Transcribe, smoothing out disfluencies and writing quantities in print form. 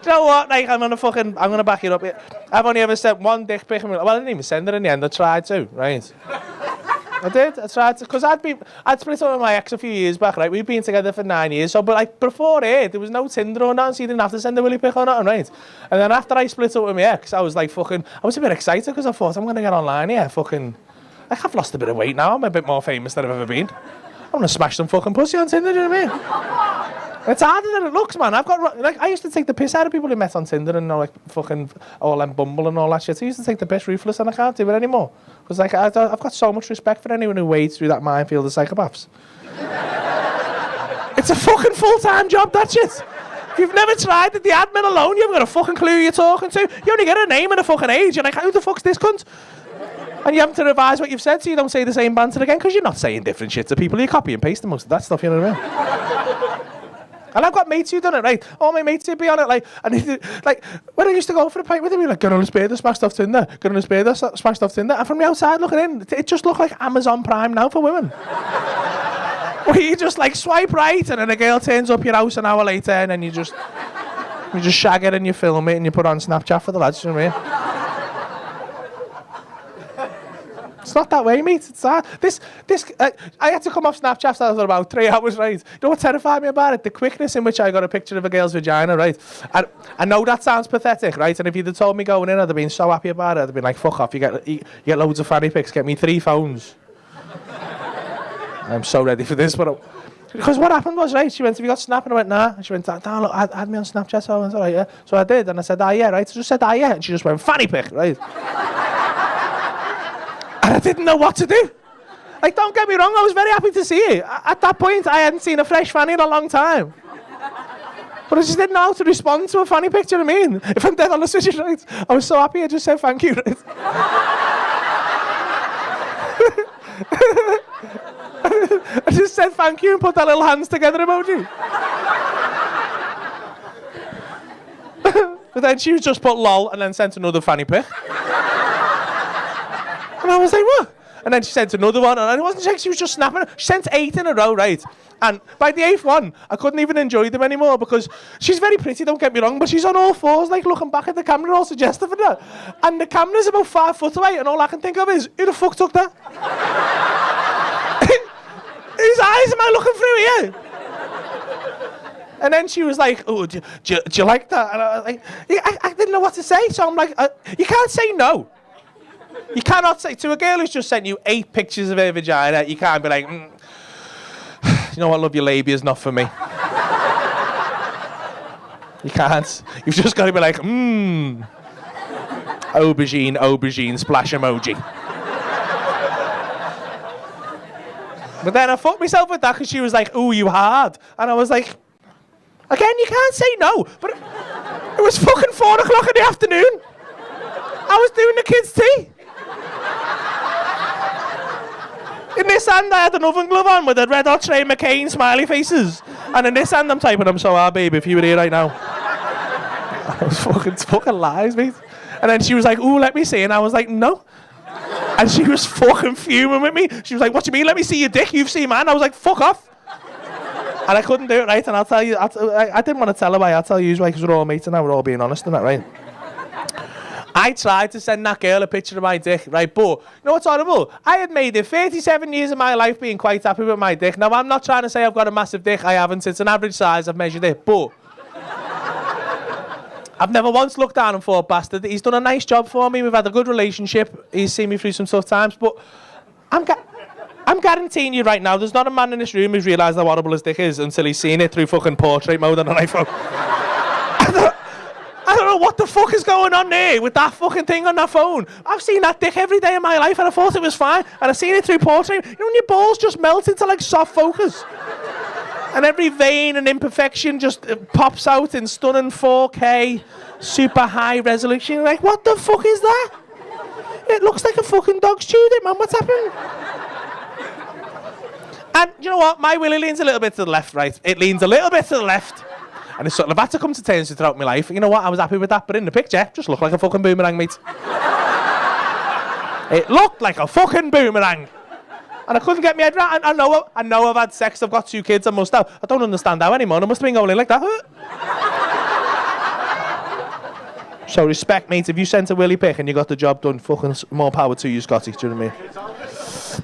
Do you know what? Like, I'm gonna back it up. I've only ever sent one dick pic. Well, I didn't even send it in the end. I tried to, right? I did. I tried to, because I'd split up with my ex a few years back, right? We've been together for 9 years. So, but like before it, there was no Tinder or nothing, so you didn't have to send a willy pic or nothing, right? And then after I split up with my ex, I was like I was a bit excited because I thought I'm gonna get online here. Like I've lost a bit of weight now. I'm a bit more famous than I've ever been. I'm gonna smash some fucking pussy on Tinder. Do you know what I mean? It's harder than it looks, man. I used to take the piss out of people who met on Tinder and like fucking all them Bumble and all that shit. I used to take the piss ruthless and I can't do it anymore. Because like I've got so much respect for anyone who wades through that minefield of psychopaths. It's a fucking full-time job, that shit. If you've never tried it, the admin alone, you haven't got a fucking clue who you're talking to. You only get a name and a fucking age. You're like, who the fuck's this cunt? And you have to revise what you've said so you don't say the same banter again, because you're not saying different shit to people. You copy and paste most of that stuff, you know what I mean? And I've got mates who've done it, right? All my mates would be on it, like, and like, when I used to go for a pint with them, like, get on a spader, smashed off Tinder, get on a spader, smashed off Tinder. And from the outside looking in, it just looked like Amazon Prime now for women. Where you just, like, swipe right, and then a girl turns up your house an hour later, and then you just shag it, and you film it, and you put it on Snapchat for the lads, you know what I mean? It's not that way, mate. It's hard. I had to come off Snapchat after about 3 hours, right? You know what terrified me about it? The quickness in which I got a picture of a girl's vagina, right? And I know that sounds pathetic, right? And if you'd have told me going in, I'd have been so happy about it. I'd have been like, fuck off, you get loads of Fanny pics, get me 3 phones. I'm so ready for this, but... Because what happened was, right, she went, have you got Snap? And I went, nah. And she went, look, add me on Snapchat. So I went, all right, yeah. So I did, and I said, yeah, right? So I just said, yeah. And she just went, Fanny pic, right? And I didn't know what to do. Like, don't get me wrong, I was very happy to see it. At that point, I hadn't seen a fresh Fanny in a long time. But I just didn't know how to respond to a Fanny picture, I mean. If I'm dead honest with you, right? I was so happy, I just said thank you, right? I just said thank you and put that little hands together emoji. But then she was just put lol and then sent another Fanny pic. And I was like, what? And then she sent another one, and I wasn't like she was just snapping. She sent 8 in a row, right? And by the 8th one, I couldn't even enjoy them anymore because she's very pretty, don't get me wrong, but she's on all fours, like looking back at the camera, all suggestive of that. And the camera's about 5 foot away, and all I can think of is, who the fuck took that? Whose eyes am I looking through here? And then she was like, oh, do you like that? And I was like, I didn't know what to say, so I'm like, you can't say no. You cannot say to a girl who's just sent you 8 pictures of her vagina, you can't be like, you know what, love, your labia's not for me. You can't. You've just got to be like, aubergine, splash emoji. But then I fucked myself with that because she was like, ooh, you hard. And I was like, again, you can't say no. But it was fucking 4 o'clock in the afternoon. I was doing the kids' tea. In this hand, I had an oven glove on with a Red Hot Trey McCain smiley faces. And in this hand, I'm typing, I'm so hard, babe, if you were here right now. I was fucking lies, mate. And then she was like, ooh, let me see. And I was like, no. And she was fucking fuming with me. She was like, what do you mean, let me see your dick? You've seen mine. I was like, fuck off. And I couldn't do it, right? And I'll tell you, I didn't want to tell her why. I'll tell you why, because we're all mates and now we're all being honest and that, right? I tried to send that girl a picture of my dick, right? But, you know what's horrible? I had made it 37 years of my life being quite happy with my dick. Now, I'm not trying to say I've got a massive dick. I haven't. It's an average size. I've measured it. But I've never once looked down and thought, bastard, he's done a nice job for me. We've had a good relationship. He's seen me through some tough times. But I'm guaranteeing you right now, there's not a man in this room who's realised how horrible his dick is until he's seen it through fucking portrait mode on an iPhone. I don't know what the fuck is going on there with that fucking thing on that phone. I've seen that dick every day of my life and I thought it was fine. And I've seen it through portrait. You know when your balls just melt into like soft focus? And every vein and imperfection just pops out in stunning 4K, super high resolution. You're like, what the fuck is that? It looks like a fucking dog's chewed it, man. What's happening? And you know what? My willy leans a little bit to the left, right? It leans a little bit to the left. And it's sort of, I've had to come to terms with throughout my life. You know what? I was happy with that. But in the picture, just looked like a fucking boomerang, mate. It looked like a fucking boomerang. And I couldn't get my head around. I know I've had sex. I've got 2 kids. I must have. I don't understand how anymore. I must have been going in like that. So respect, mate. If you sent a Willy pic and you got the job done, fucking more power to you, Scotty. Do you know what I mean?